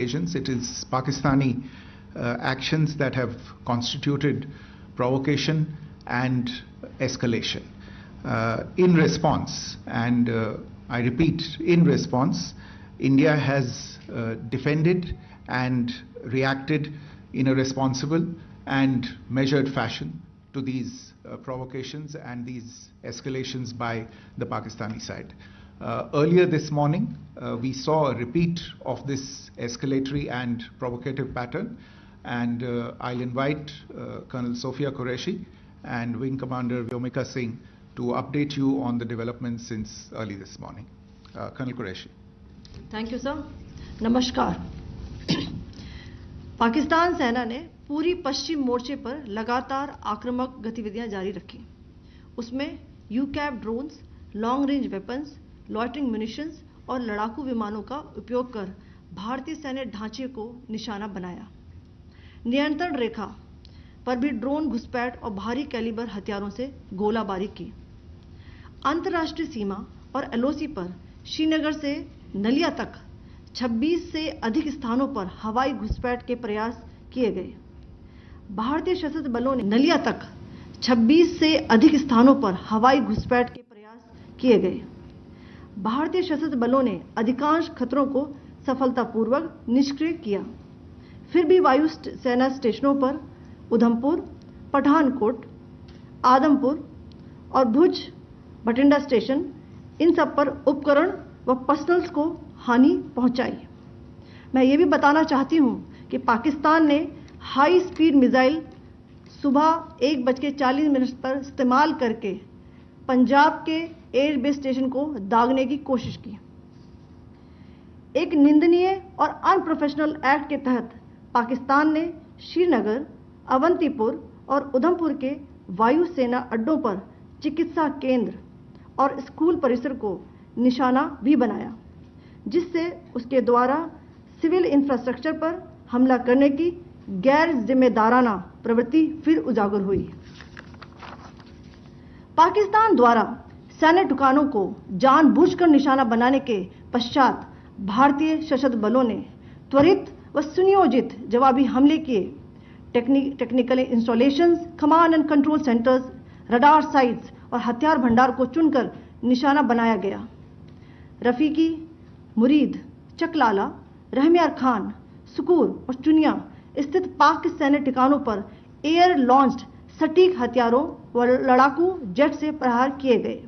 Agents. It is Pakistani actions that have constituted provocation and escalation. In response, and I repeat, in response, India has defended and reacted in a responsible and measured fashion to these provocations and these escalations by the Pakistani side. Earlier this morning, we saw a repeat of this escalatory and provocative pattern, and I'll invite Colonel Sophia Qureshi and Wing Commander Vyomika Singh to update you on the developments since early this morning. Colonel Qureshi. Thank you, sir. Namaskar. Pakistan सेना ने पूरी पश्चिम मोर्चे पर लगातार आक्रामक गतिविधियां जारी रखी। उसमें यूकैप drones, long range weapons, loitering munitions और लड़ाकू विमानों का उपयोग कर भारतीय सैन्य ढांचे को निशाना बनाया। नियंत्रण रेखा पर भी ड्रोन घुसपैठ और भारी कैलिबर हथियारों से गोलाबारी की। अंतर्राष्ट्रीय सीमा और एलओसी पर श्रीनगर से नलिया तक 26 से अधिक स्थानों पर हवाई घुसपैठ के प्रयास किए गए। भारतीय सशस्त्र बलों ने नलिया तक 26 से अधिक स्थानों पर हवाई घुसपैठ के प्रयास किए गए। भारतीय सशस्त्र बलों ने अधिकांश खतरों को सफलतापूर्वक निष्क्रिय किया। फिर भी वायु सेना स्टेशनों पर उधमपुर, पठानकोट, आदमपुर और भुज बठिंडा स्टेशन, इन सब पर उपकरण व पर्सनल्स को हानि पहुंचाई। मैं ये भी बताना चाहती हूं कि पाकिस्तान ने हाई स्पीड मिसाइल सुबह 1:40 पर इस्तेमाल करके पंजाब के एयरबेस स्टेशन को दागने की कोशिश की। एक निंदनीय और अनप्रोफेशनल एक्ट के तहत पाकिस्तान ने श्रीनगर, अवंतीपुर और उधमपुर के वायु सेना अड्डों पर चिकित्सा केंद्र और स्कूल परिसर को निशाना भी बनाया, जिससे उसके द्वारा सिविल इंफ्रास्ट्रक्चर पर हमला करने की गैर जिम्मेदाराना प्रवृत्ति फिर उजागर हुई। पाकिस्तान द्वारा सैन्य ठिकानों को जानबूझकर निशाना बनाने के पश्चात भारतीय सशस्त्र बलों ने त्वरित व सुनियोजित जवाबी हमले किए। Technical installations, command and control centres, radar sites और हथियार भंडार को चुनकर निशाना बनाया गया। रफीकी, मुरीद, चकलाला, रहमियार खान, सुकूर और चुनिया स्थित पाक सैन्य ठिकानों पर एयर लॉन्च्ड सटीक हथियारों व लड़ाकू जेट से प्रहार किए गए।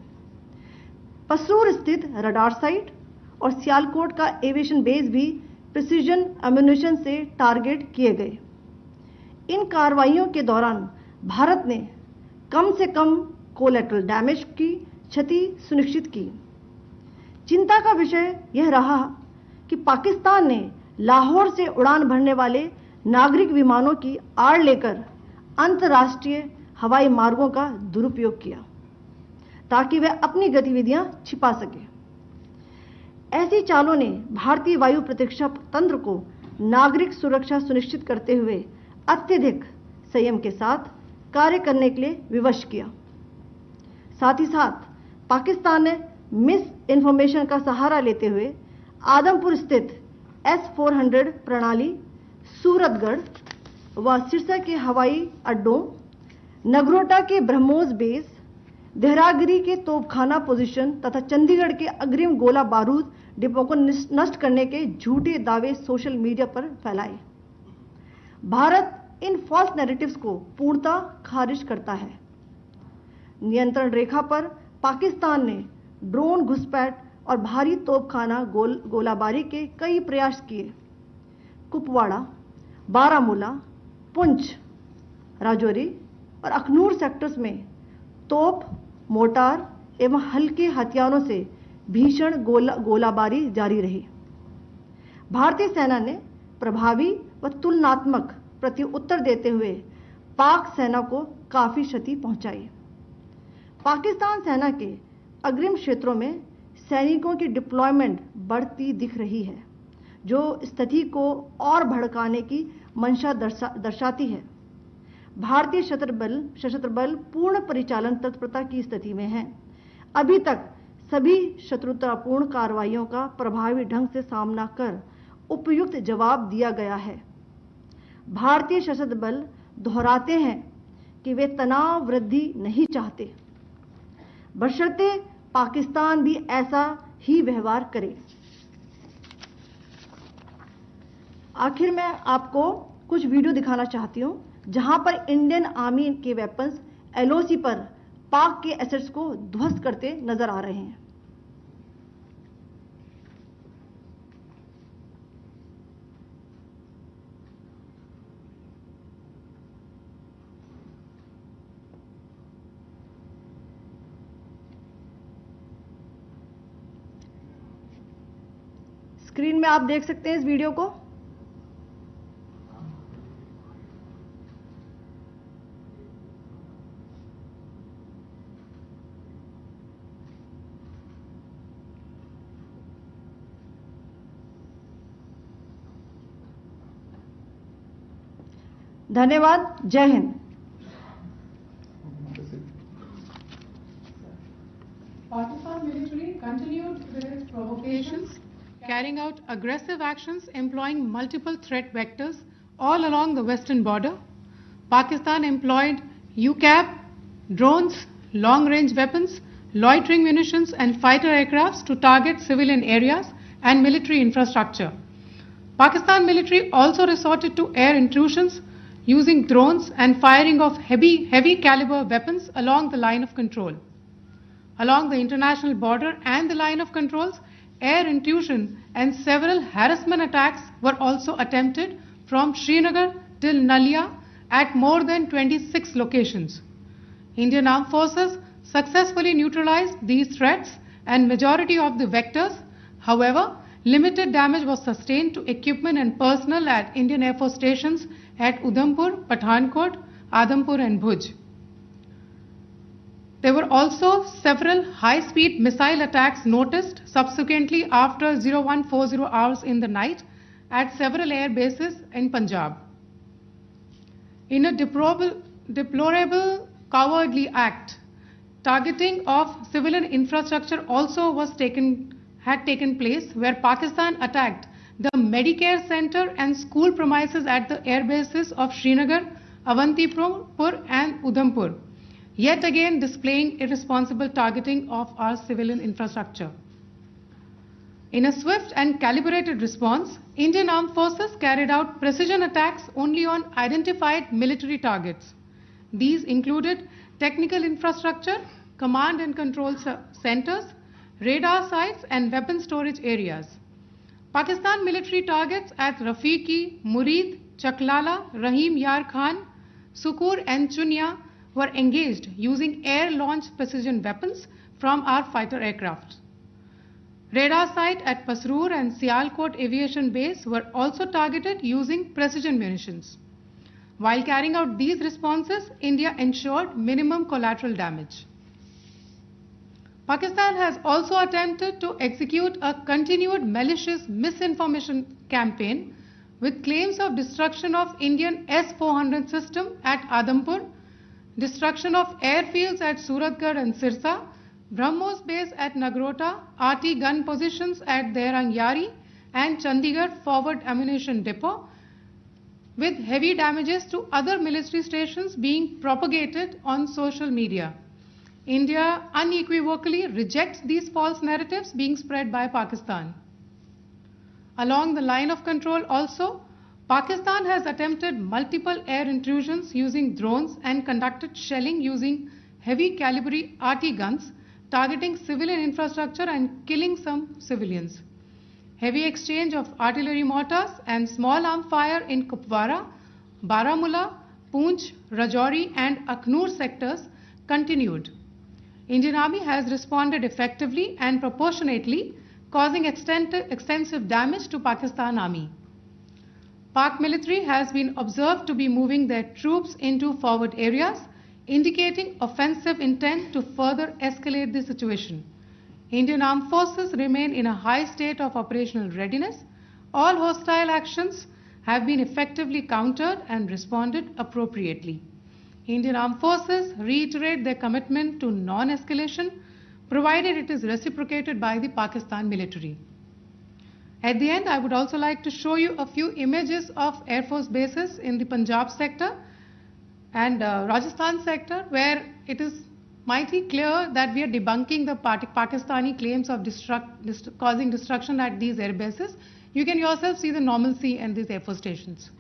पसरूर स्थित रडार साइट और सियालकोट का एविएशन बेस भी प्रिसीजन एम्यूनिशन से टारगेट किए गए। इन कार्रवाइयों के दौरान भारत ने कम से कम कोलैटरल डैमेज की क्षति सुनिश्चित की। चिंता का विषय यह रहा कि पाकिस्तान ने लाहौर से उड़ान भरने वाले नागरिक विमानों की आड़ लेकर अंतर्राष्ट्रीय हवाई मार्गों का दुरुपयोग किया, ताकि वह अपनी गतिविधियां छिपा सके। ऐसी चालों ने भारतीय वायु प्रतिरक्षा तंत्र को नागरिक सुरक्षा सुनिश्चित करते हुए अत्यधिक संयम के साथ कार्य करने के लिए विवश किया। साथ ही साथ पाकिस्तान ने मिस इन्फॉर्मेशन का सहारा लेते हुए आदमपुर स्थित S-400 प्रणाली, सूरतगढ़ व सिरसा के हवाई अड्डों, नगरोटा के ब्रह्मोस बेस, देहरागिरी के तोपखाना पोजीशन तथा चंडीगढ़ के अग्रिम गोला बारूद डिपो को नष्ट करने के झूठे दावे सोशल मीडिया पर फैलाए। भारत इन फॉल्स नैरेटिव्स को पूर्णतः खारिज करता है। नियंत्रण रेखा पर पाकिस्तान ने ड्रोन घुसपैठ और भारी तोपखाना गोलाबारी के कई प्रयास किए। कुपवाड़ा, बारामूला, पुंछ, राजौरी और अखनूर सेक्टर्स में तोप, मोर्टार एवं हल्के हथियारों से भीषण गोलाबारी जारी रही। भारतीय सेना ने प्रभावी व तुलनात्मक प्रत्युत्तर देते हुए पाक सेना को काफी क्षति पहुंचाई। पाकिस्तान सेना के अग्रिम क्षेत्रों में सैनिकों की डिप्लॉयमेंट बढ़ती दिख रही है, जो स्थिति को और भड़काने की मंशा दर्शाती है। भारतीय सशस्त्र बल पूर्ण परिचालन तत्परता की स्थिति में हैं। अभी तक सभी शत्रुतापूर्ण कार्रवाइयों का प्रभावी ढंग से सामना कर उपयुक्त जवाब दिया गया है। भारतीय सशस्त्र बल दोहराते हैं कि वे तनाव वृद्धि नहीं चाहते, बशर्ते पाकिस्तान भी ऐसा ही व्यवहार करे। आखिर में आपको कुछ वीडियो दिखाना चाहती हूं जहां पर इंडियन आर्मी के वेपन्स एलओसी पर पाक के एसेट्स को ध्वस्त करते नजर आ रहे हैं। स्क्रीन में आप देख सकते हैं इस वीडियो को। धन्यवाद। जय Hind. Pakistan military continued with its provocations, carrying out aggressive actions employing multiple threat vectors all along the western border. Pakistan employed UCAV, drones, long-range weapons, loitering munitions and fighter aircrafts to target civilian areas and military infrastructure. Pakistan military also resorted to air intrusions using drones and firing of heavy caliber weapons along the line of control. Along the international border and the line of controls, air intrusion and several harassment attacks were also attempted from Srinagar till Nalia at more than 26 locations. Indian Armed Forces successfully neutralized these threats and majority of the vectors. However, limited damage was sustained to equipment and personnel at Indian Air Force stations at Udhampur, Pathankot, Adampur and Bhuj. There were also several high-speed missile attacks noticed subsequently after 0140 hours in the night at several air bases in Punjab. In a deplorable cowardly act, targeting of civilian infrastructure also had taken place, where Pakistan attacked the Medicare Center and school premises at the air bases of Srinagar, Avantipur and Udhampur, yet again displaying irresponsible targeting of our civilian infrastructure. In a swift and calibrated response, Indian Armed Forces carried out precision attacks only on identified military targets. These included technical infrastructure, command and control centers, radar sites and weapon storage areas. Pakistan military targets at Rafiqi, Murid, Chaklala, Rahim Yar Khan, Sukur and Chunya were engaged using air-launched precision weapons from our fighter aircraft. Radar site at Pasroor and Sialkot Aviation Base were also targeted using precision munitions. While carrying out these responses, India ensured minimum collateral damage. Pakistan has also attempted to execute a continued malicious misinformation campaign with claims of destruction of Indian S-400 system at Adampur, destruction of airfields at Suratgarh and Sirsa, BrahMos base at Nagrota, RT gun positions at Derang Yari and Chandigarh forward ammunition depot, with heavy damages to other military stations being propagated on social media. India unequivocally rejects these false narratives being spread by Pakistan. Along the line of control also, Pakistan has attempted multiple air intrusions using drones and conducted shelling using heavy caliber RT guns, targeting civilian infrastructure and killing some civilians. Heavy exchange of artillery mortars and small arm fire in Kupwara, Baramulla, Poonch, Rajouri and Akhnur sectors continued. Indian Army has responded effectively and proportionately, causing extensive damage to Pakistan Army. Pak military has been observed to be moving their troops into forward areas, indicating offensive intent to further escalate the situation. Indian Armed Forces remain in a high state of operational readiness. All hostile actions have been effectively countered and responded appropriately. Indian Armed Forces reiterate their commitment to non-escalation, provided it is reciprocated by the Pakistan military. At the end, I would also like to show you a few images of Air Force bases in the Punjab sector and Rajasthan sector, where it is mighty clear that we are debunking the Pakistani claims of causing destruction at these air bases. You can yourself see the normalcy in these Air Force stations.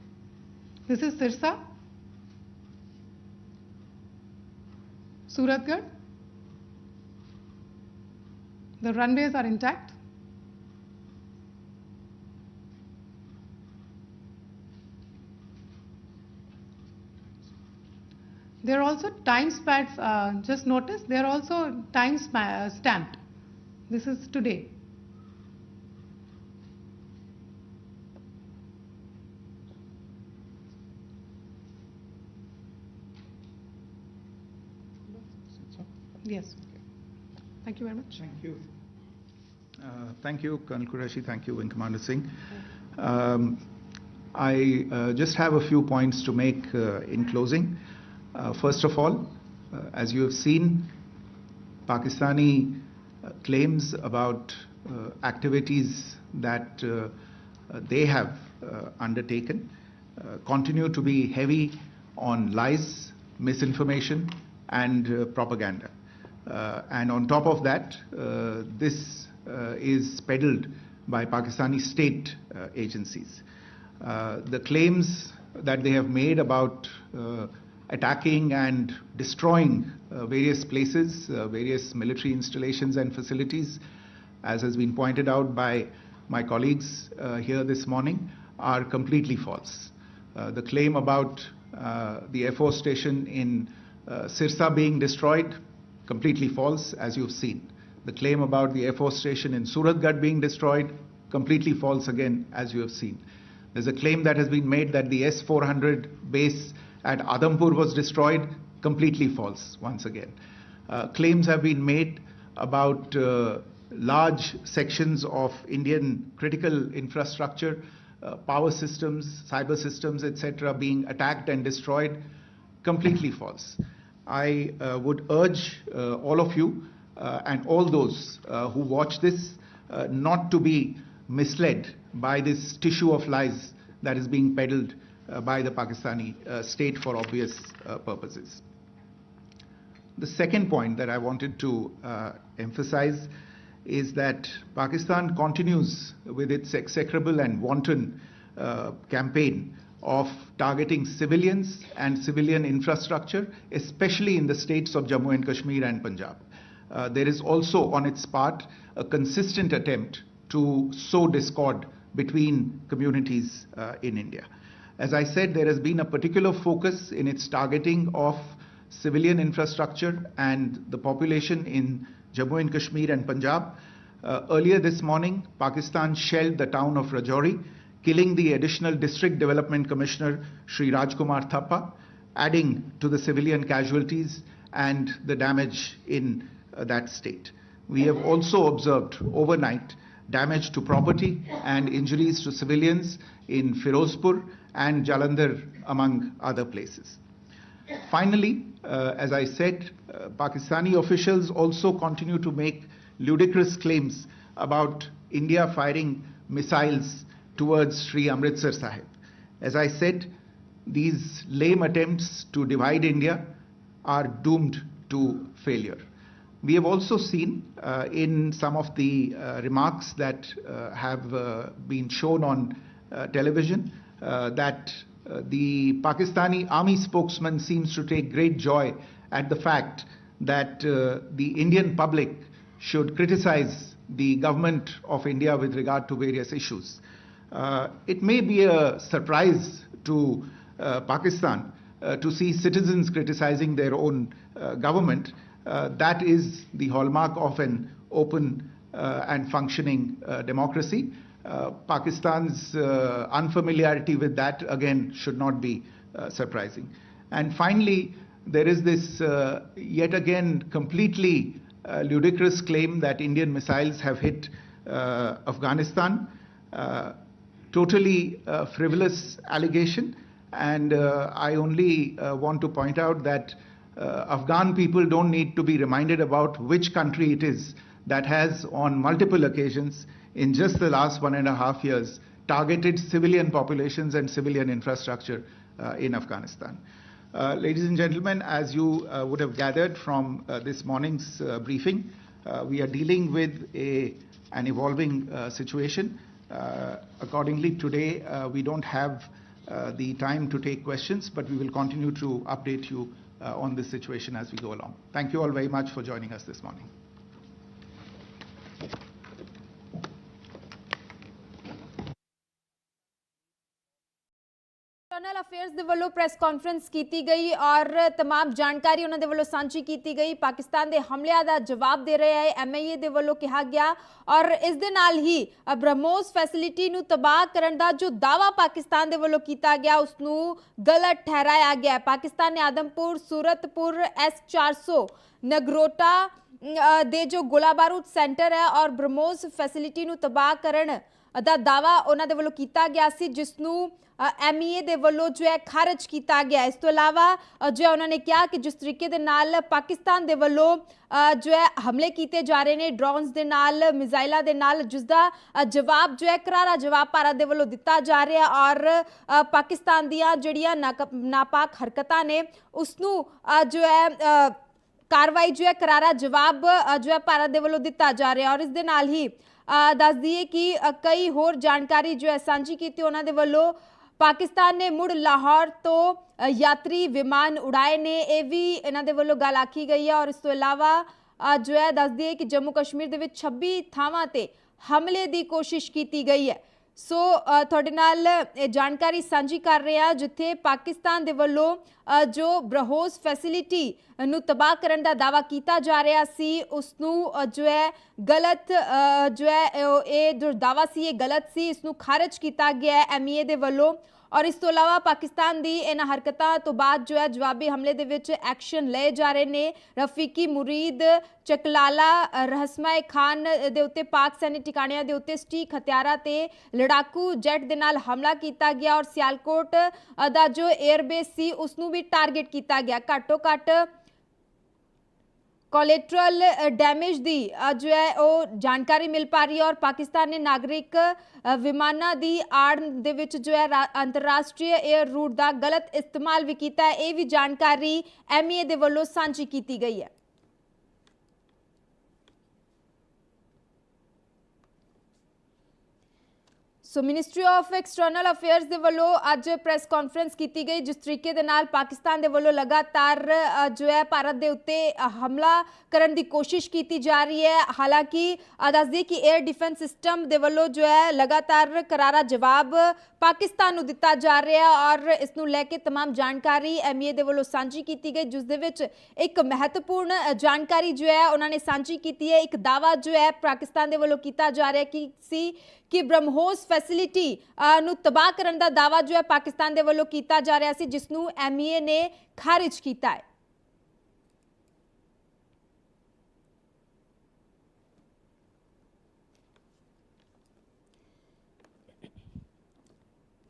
This is Sirsa, Suratgarh. The runways are intact. There are also time stamps, just notice, they are also time stamped. This is today. Yes. Thank you very much. Thank you. Thank you, Colonel Qureshi. Thank you, Wing Commander Singh. I just have a few points to make in closing. First of all, as you have seen, Pakistani claims about activities that they have undertaken continue to be heavy on lies, misinformation, and propaganda. And on top of that, this is peddled by Pakistani state agencies. The claims that they have made about attacking and destroying various places, various military installations and facilities, as has been pointed out by my colleagues here this morning, are completely false. The claim about the Air Force station in Sirsa being destroyed, completely false, as you've seen. The claim about the Air Force station in Suratgarh being destroyed, completely false again, as you have seen. There's a claim that has been made that the S-400 base at Adampur was destroyed, completely false once again. Claims have been made about large sections of Indian critical infrastructure, power systems, cyber systems, etc. being attacked and destroyed, completely false. I would urge all of you and all those who watch this not to be misled by this tissue of lies that is being peddled by the Pakistani state for obvious purposes. The second point that I wanted to emphasize is that Pakistan continues with its execrable and wanton campaign of targeting civilians and civilian infrastructure, especially in the states of Jammu and Kashmir and Punjab. There is also on its part a consistent attempt to sow discord between communities in India. As I said, there has been a particular focus in its targeting of civilian infrastructure and the population in Jammu and Kashmir and Punjab. Earlier this morning, Pakistan shelled the town of Rajouri, killing the additional District Development Commissioner, Shri Rajkumar Thappa, adding to the civilian casualties and the damage in that state. We have also observed overnight damage to property and injuries to civilians in Firozpur and Jalandhar, among other places. Finally, as I said, Pakistani officials also continue to make ludicrous claims about India firing missiles towards Sri Amritsar Sahib. As I said, these lame attempts to divide India are doomed to failure. We have also seen in some of the remarks that have been shown on television that the Pakistani army spokesman seems to take great joy at the fact that the Indian public should criticize the government of India with regard to various issues. It may be a surprise to Pakistan to see citizens criticizing their own government. That is the hallmark of an open and functioning democracy. Pakistan's unfamiliarity with that, again, should not be surprising. And finally, there is this yet again completely ludicrous claim that Indian missiles have hit Afghanistan. Totally frivolous allegation. And I only want to point out that Afghan people don't need to be reminded about which country it is that has on multiple occasions in just the last 1.5 years, targeted civilian populations and civilian infrastructure in Afghanistan. Ladies and gentlemen, as you would have gathered from this morning's briefing, we are dealing with an evolving situation. Accordingly, today we don't have the time to take questions, but we will continue to update you on this situation as we go along. Thank you all very much for joining us this morning. External affairs ਦੇ ਵੱਲੋਂ press conference ਕੀਤੀ ਗਈ ਔਰ तमाम ਜਾਣਕਾਰੀ ਉਹਨਾਂ ਦੇ ਵੱਲੋਂ ਸਾਂਝੀ ਕੀਤੀ ਗਈ। ਪਾਕਿਸਤਾਨ ਦੇ ਹਮਲਿਆਂ ਦਾ ਜਵਾਬ ਦੇ ਰਿਹਾ ਹੈ MEA ਦੇ ਵੱਲੋਂ ਕਿਹਾ ਗਿਆ ਔਰ ਇਸ ਦੇ ਨਾਲ ਹੀ ਬ੍ਰਹਮੋਸ ਫੈਸਿਲਿਟੀ ਨੂੰ ਤਬਾਹ ਕਰਨ ਦਾ ਜੋ ਦਾਅਵਾ ਪਾਕਿਸਤਾਨ ਦੇ ਵੱਲੋਂ ਕੀਤਾ ਗਿਆ ਉਸ ਨੂੰ ਗਲਤ ਠਹਿਰਾਇਆ ਗਿਆ। ਪਾਕਿਸਤਾਨ ਨੇ ਆਦਮਪੁਰ, ਸੂਰਤਪੁਰ, S400 ਨਗਰੋਟਾ ਦੇ ਜੋ ਗੋਲਾ ਬਾਰੂਦ ਸੈਂਟਰ ਹੈ ਔਰ ਬ੍ਰਹਮੋਸ ਫੈਸਿਲਿਟੀ ਨੂੰ ਤਬਾਹ ਕਰਨ ਦਾ ਦਾਅਵਾ ਉਹਨਾਂ ਦੇ ਵੱਲੋਂ ਕੀਤਾ ਗਿਆ ਸੀ, ਜਿਸ ਨੂੰ MEA ਦੇ ਵੱਲੋਂ ਜੋ ਹੈ ਖਾਰਜ ਕੀਤਾ ਗਿਆ। ਇਸ ਤੋਂ ਇਲਾਵਾ ਜੋ ਉਹਨਾਂ ਨੇ ਕਿਹਾ ਕਿ ਜਿਸ ਤਰੀਕੇ ਦੇ ਨਾਲ ਪਾਕਿਸਤਾਨ ਦੇ ਵੱਲੋਂ ਜੋ ਹੈ ਹਮਲੇ ਕੀਤੇ ਜਾ ਰਹੇ ਨੇ ਡਰੋਨਸ ਦੇ ਨਾਲ, ਮਿਜ਼ਾਈਲਾਂ ਦੇ ਨਾਲ, ਜਿਸ ਦਾ ਜਵਾਬ ਜੋ ਹੈ ਕਰਾਰਾ ਜਵਾਬ ਭਾਰਤ ਦੇ ਵੱਲੋਂ ਦਿੱਤਾ ਜਾ ਰਿਹਾ ਔਰ ਪਾਕਿਸਤਾਨ ਦੀਆਂ ਜਿਹੜੀਆਂ ਨਾਪਾਕ ਹਰਕਤਾਂ ਨੇ ਉਸ ਨੂੰ ਜੋ ਹੈ ਕਾਰਵਾਈ ਜੋ ਹੈ ਕਰਾਰਾ ਜਵਾਬ ਜੋ ਹੈ ਭਾਰਤ ਦੇ ਵੱਲੋਂ ਦਿੱਤਾ ਜਾ ਰਿਹਾ। ਔਰ ਇਸ ਦੇ ਨਾਲ ਹੀ ਦੱਸ ਦਈਏ ਕਿ ਕਈ ਹੋਰ ਜਾਣਕਾਰੀ ਜੋ ਹੈ ਸਾਂਝੀ ਕੀਤੀ ਉਹਨਾਂ ਦੇ ਵੱਲੋਂ। पाकिस्तान ने मुड़ लाहौर तो यात्री विमान उड़ाए ने, ये भी इन्हां दे वल्लों गल आखी गई है। और इस तो इलावा जो है दस दिए कि जम्मू कश्मीर दे विच 26 थावां ते हमले की कोशिश की गई है। सो तुहाडे नाल जानकारी साझी कर रहे हैं जिथे पाकिस्तान दे वल्लों जो ब्रहोस फैसिलिटी नूं तबाह करन दा दावा किया जा रहा सी उसनूं जो है गलत जो है ये जो दावा सी ये गलत सी, इसनूं खारिज किया गया है MEA दे वल्लों। और इस तो इलावा पाकिस्तान की इन्हां हरकतां तो बाद जो है जवाबी हमले दे विच एक्शन ले जा रहे ने। रफीकी मुरीद, चकलाला, रहसमाए खान दे उत्ते पाक सैनिक ठिकाणियां दे उत्ते स्टीक हथियारां ते लड़ाकू जैट दे नाल हमला किया गया और सियालकोट दा जो एयरबेस सी उसनूं भी टारगेट किया गया। घट्टो घट्ट कोलेट्रल डैमेज की जो है वो जानकारी मिल पा रही है और पाकिस्तान ने नागरिक विमानां की आड़ दे विच जो है अंतरराष्ट्रीय एयर रूट का गलत इस्तेमाल भी किया है। ये भी जानकारी MEA दे वल्लों साझी की गई है। So ministry of external affairs दे वल्लों अज प्रेस कॉन्फ्रेंस की गई, जिस तरीके दे नाल पाकिस्तान दे वल्लों लगातार जो है भारत दे उत्ते हमला करन दी कोशिश की जा रही है। हालांकि दस दी कि एयर डिफेंस सिस्टम दे वल्लों जो है लगातार करारा जवाब पाकिस्तान नूं दिता जा रहा है और इस नूं लैके तमाम जानकारी MEA दे वल्लों साझी की गई, जिस दे विच एक महत्वपूर्ण जानकारी जो है उन्होंने साझी की है। एक दावा जो है पाकिस्तान दे वल्लों किया जा रहा है कि ब्रह्मोस फैसिलिटी नूं तबाह करन दा दावा जो है पाकिस्तान दे वल्लों किया जा रहा सी, जिसनूं MEA ने खारिज किया है।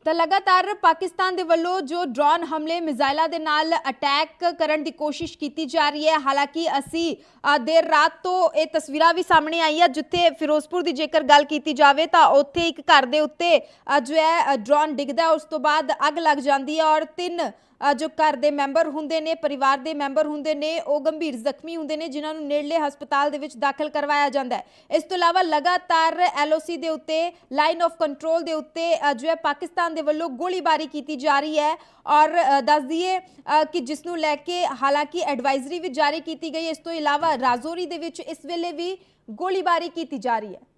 तो लगातार पाकिस्तान दे वल्लों जो ड्रोन हमले मिजाइलों के नाल अटैक करने की कोशिश की जा रही है। हालांकि असी देर रात तो ये तस्वीरां भी सामने आई है जिथे फिरोजपुर की जेकर गल की जाए तो उत्थे एक घर के उत्ते जो है ड्रोन डिगदा, उस तो बाद अग लग जाती है और 3 जो घर के मैंबर होंदे ने, परिवार के मैंबर होंदे ने, वो गंभीर जख्मी होंदे ने जिन्हां नूं नेड़ले हस्पताल दे विच दाखिल करवाया जाता है। इस तो इलावा लगातार LOC दे उत्ते, लाइन ऑफ कंट्रोल दे उत्ते जो है पाकिस्तान दे वल्लों गोलीबारी की जा रही है और दस दिए कि जिसनूं लैके हालांकि एडवाइजरी भी जारी की गई। इस तो इलावा राजौरी दे विच इस वेले भी गोलीबारी की जा रही है।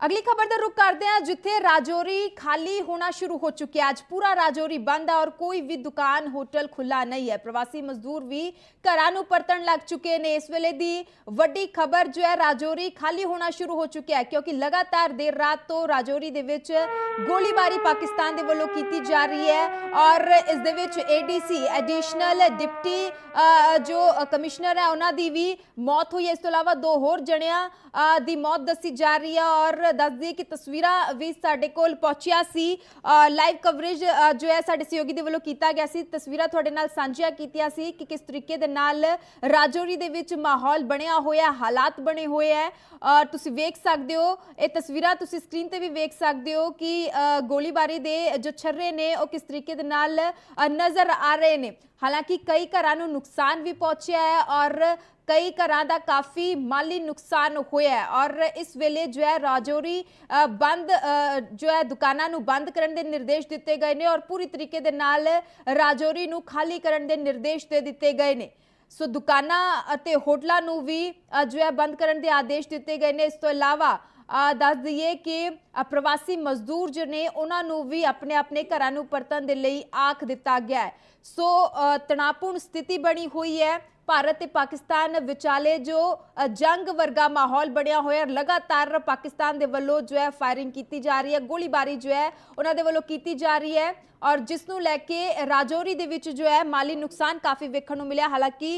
अगली खबर का रुख करते हैं जिथे राजौरी खाली होना शुरू हो चुकी है। आज पूरा राजौरी बंद है और कोई भी दुकान होटल खुला नहीं है। प्रवासी मजदूर भी घरां नूं परतण लग चुके ने। इस वेले दी वड्डी खबर जो है राजौरी खाली होना शुरू हो चुका है क्योंकि लगातार देर रात तो राजौरी दे विच गोलीबारी पाकिस्तान दे वल्लों कीती जा रही है और इस दे विच ADC एडिशनल डिप्टी जो कमिश्नर है उन्हां दी भी मौत हुई है। इस तो इलावा 2 होर जणियां दी मौत दसी जा रही है और ਦੱਸ ਦਈਏ ਕਿ ਤਸਵੀਰਾਂ ਵੀ ਸਾਡੇ ਕੋਲ ਪਹੁੰਚਿਆ ਸੀ, ਲਾਈਵ ਕਵਰੇਜ ਜੋ ਹੈ ਸਾਡੇ ਸਹਿਯੋਗੀ ਦੇ ਵੱਲੋਂ ਕੀਤਾ ਗਿਆ ਸੀ। ਤਸਵੀਰਾਂ ਤੁਹਾਡੇ ਨਾਲ ਸਾਂਝੀਆਂ ਕੀਤੀਆਂ ਸੀ ਕਿ ਕਿਸ ਤਰੀਕੇ ਦੇ ਨਾਲ ਰਾਜੌਰੀ ਦੇ ਵਿੱਚ ਮਾਹੌਲ ਬਣਿਆ ਹੋਇਆ, ਹਾਲਾਤ ਬਣੇ ਹੋਏ ਹੈ। ਤੁਸੀਂ ਵੇਖ ਸਕਦੇ ਹੋ, ਇਹ ਤਸਵੀਰਾਂ ਤੁਸੀਂ ਸਕਰੀਨ ਤੇ ਵੀ ਵੇਖ ਸਕਦੇ ਹੋ ਕਿ ਗੋਲੀਬਾਰੀ ਦੇ ਜੋ ਛर्रे ਨੇ ਉਹ ਕਿਸ ਤਰੀਕੇ ਦੇ ਨਾਲ ਨਜ਼ਰ ਆ ਰਹੇ ਨੇ। ਹਾਲਾਂਕਿ ਕਈ ਘਰਾਂ ਨੂੰ ਨੁਕਸਾਨ ਵੀ ਪਹੁੰਚਿਆ ਹੈ ਔਰ कई घरां दा काफ़ी माली नुकसान होया है और इस वेले जो है राजौरी बंद जो है दुकानां नूं बंद करन दे निर्देश दिते गए ने और पूरी तरीके दे नाल राजौरी नूं खाली करन दे निर्देश दे दिते गए ने। सो दुकानां अते होटलां नूं भी जो है बंद करन दे आदेश दिते गए ने। इस तो इलावा दस दईए कि प्रवासी मजदूर जो ने उन्हां नूं भी अपने अपने घरां नूं परतन दे लई आख दिता गया है। सो तनावपूर्ण स्थिति बनी हुई है। भारत ते पाकिस्तान विचाले जो जंग वर्गा माहौल बनया होया, लगातार पाकिस्तान दे वल्लों जो है फायरिंग की जा रही है, गोलीबारी जो है उन्हां दे वल्लों की जा रही है और जिसनूं लैके राजौरी दे विच जो है माली नुकसान काफ़ी वेखण नूं मिलिया। हालांकि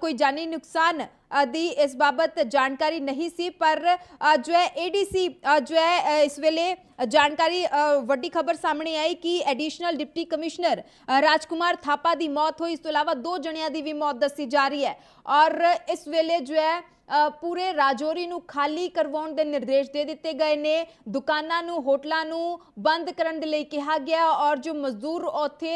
कोई जानी नुकसान दी इस बाबत जानकारी नहीं सी, पर जो है एडीसी जो है इस वेले जानकारी वड्डी खबर सामने आई कि एडिशनल डिप्टी कमिश्नर राजकुमार थापा की मौत हुई। इस तो इलावा 2 जणियां की भी मौत दसी जा रही है और इस वेले जो है पूरे राजौरी नूं खाली करवाउण दे निर्देश दे दिते गए ने। दुकानां नूं होटलां नूं बंद करन दे लई कहा गया और जो मजदूर उत्थे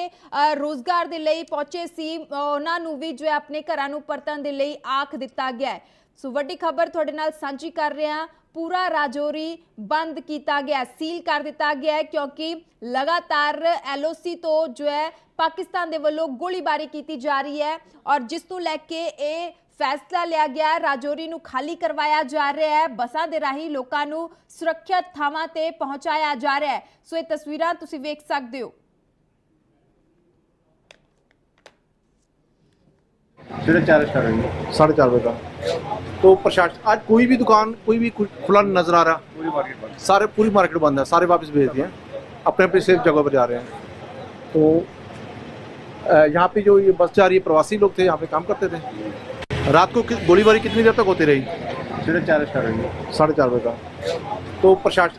रोजगार दे लई पहुंचे सी उन्हां नूं भी जो है अपने घरां नूं परतन दे लई आख दिता गया है। सो वड्डी खबर तुहाडे नाल सांझी कर रहे हां, पूरा राजौरी बंद किया गया, सील कर दिता गया है क्योंकि लगातार LOC तो जो है पाकिस्तान दे वल्लों गोलीबारी की जा रही है और जिस नूं लैके ये फैसला लिया गया, राजौरी नूं खाली करवाया जा रहा है, बसां दे राही लोकां नूं सुरक्षित थावां ते पहुंचाया जा रहा है। सो ये तस्वीरां तुसीं वेख सकदे हो। 4:30 बजे का तो प्रशासन आज कोई भी दुकान कोई भी खुला नजर आ रहा, पूरी मार्केट बंद है, सारे वापस भेज दिए, अपने अपनी सेफ जगह पर जा रहे हैं। तो यहाँ पे जो ये बस जा रही है, प्रवासी लोग थे यहाँ पे काम करते थे। रात को गोलीबारी कितनी देर तक होती रही? 4:30 बजे का तो प्रशासन